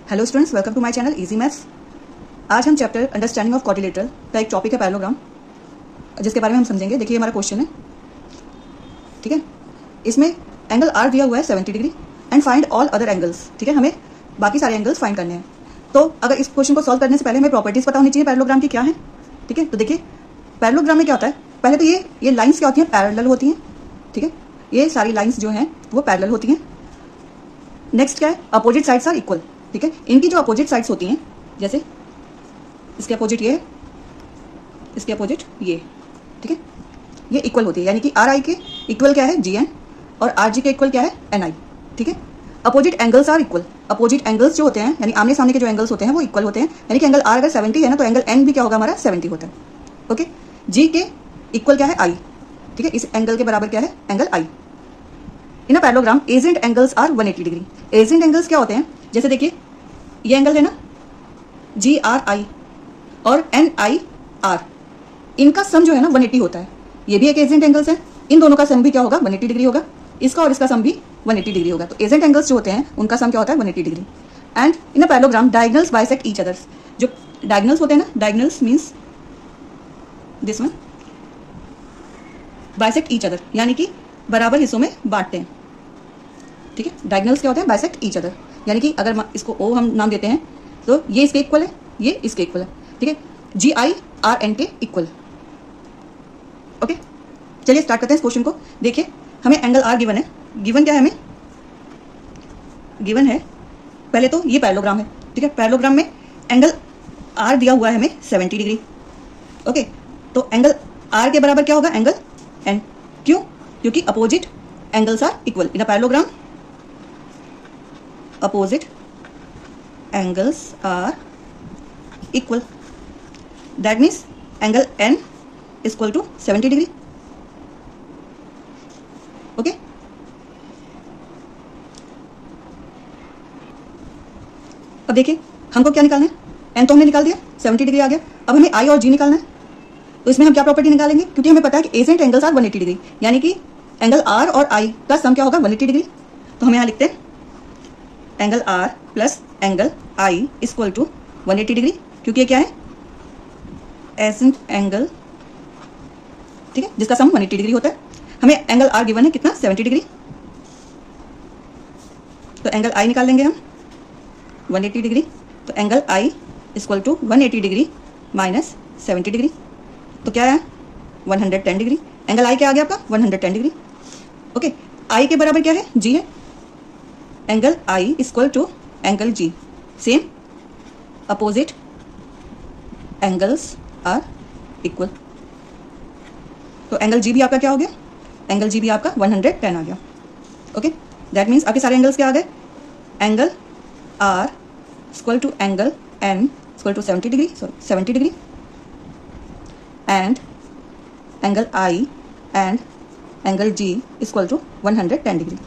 Hello students, welcome to my channel easy maths. आज हम chapter understanding of quadrilateral का एक टॉपिक है पैरेललोग्राम, जिसके बारे में हम समझेंगे। देखिए हमारा क्वेश्चन है, ठीक है। इसमें एंगल आर दिया हुआ है 70 degree and find all other angles, ठीक है। हमें बाकी सारे एंगल्स फाइंड करने हैं। तो अगर इस क्वेश्चन को सॉल्व करने से पहले हमें प्रॉपर्टीज पता होनी चाहिए पैरेललोग्राम की क्या है, ठीक है। तो देखिए पैरेललोग्राम में क्या होता है, पहले तो ये लाइन्स क्या होती हैं, पैरेलल होती हैं, ठीक है। ये सारी लाइन्स जो हैं वो पैरेलल होती हैं। नेक्स्ट क्या है, अपोजिट साइड्स आर इक्वल, ठीक है। इनकी जो अपोजिट साइड्स होती हैं, जैसे इसके अपोजिट ये है, इसके अपोजिट ये, ठीक है, ये इक्वल होती है। यानी कि आर आई के इक्वल क्या है, जी एन, और आर जी के इक्वल क्या है, एन आई, ठीक है। Opposite angles are equal, opposite angles जो होते हैं यानी आमने सामने के जो एंगल्स होते हैं वो इक्वल होते हैं। यानी कि एंगल आर अगर 70 है ना, तो एंगल एन भी क्या होगा हमारा, 70 होता है, ओके। जी के इक्वल क्या है, आई, ठीक है। इस एंगल के बराबर क्या है, angle I. In a parallelogram adjacent angles are 180 degree. Adjacent angles क्या होते हैं, जैसे देखिए ये एंगल है ना, जी आर आई और एन आई आर, इनका सम जो है ना 180 होता है। ये भी एक एजेंट एंगल्स है, इन दोनों का सम भी क्या होगा, 180 डिग्री होगा। इसका और इसका सम भी 180 डिग्री होगा। तो एजेंट एंगल्स जो होते हैं उनका सम क्या होता है, 180 degree. And in a parallelogram diagonals bisect each others. जो डायगोनल्स होते हैं ना, diagonals means this one, bisect each other, यानी कि बराबर हिस्सों में बांटते हैं, ठीक है। डायगोनल्स क्या होते हैं, बाइसेक्ट ईच अदर, यानी कि अगर इसको ओ हम नाम देते हैं तो ये इसके इक्वल है, ये इसके इक्वल है, ठीक है। जी आई आर एन के इक्वल, ओके। चलिए स्टार्ट करते हैं इस क्वेश्चन को। देखिए हमें एंगल आर गिवन है, गिवन क्या है हमें, गिवन है पहले तो ये पैरेललोग्राम है, ठीक है। पैरेललोग्राम में एंगल आर दिया हुआ है हमें 70 डिग्री, ओके। तो एंगल आर के बराबर क्या होगा, एंगल एन। क्यों, क्योंकि opposite angles are equal in a parallelogram. opposite angles are equal, that means angle n is equal to 70 degree, okay। अब देखिए हमको क्या निकालना है, n तो हमने निकाल दिया, 70 डिग्री आ गया। अब हमें i और g निकालना है। तो इसमें हम क्या प्रॉपर्टी निकालेंगे, क्योंकि हमें पता है कि एजेंट एंगल्स आर 180 डिग्री, यानी कि एंगल r और i का सम क्या होगा, 180 डिग्री। तो हम यहाँ लिखते हैं angle R plus angle I equal to 180 degree, क्योंकि ये क्या है, एजेंट एंगल, ठीक है, जिसका सम 180 डिग्री होता है। हमें एंगल आर गिवन है कितना, 70 डिग्री। तो एंगल आई निकाल लेंगे हम 180 डिग्री। तो angle I equal to 180 degree minus 70 degree, तो क्या है, 110 डिग्री। एंगल आई क्या आ गया आपका, 110 डिग्री, ओके। आई के बराबर क्या है, जी है। Angle I equal to angle G, same, opposite angles are equal. तो एंगल जी भी आपका क्या हो गया, एंगल जी भी आपका 110 आ गया, ओके। दैट मीन्स आपके सारे एंगल्स क्या आ गए, angle R equal to angle N equal to 70 degree, sorry 70 degree, and angle I and angle G equal to 110 degree.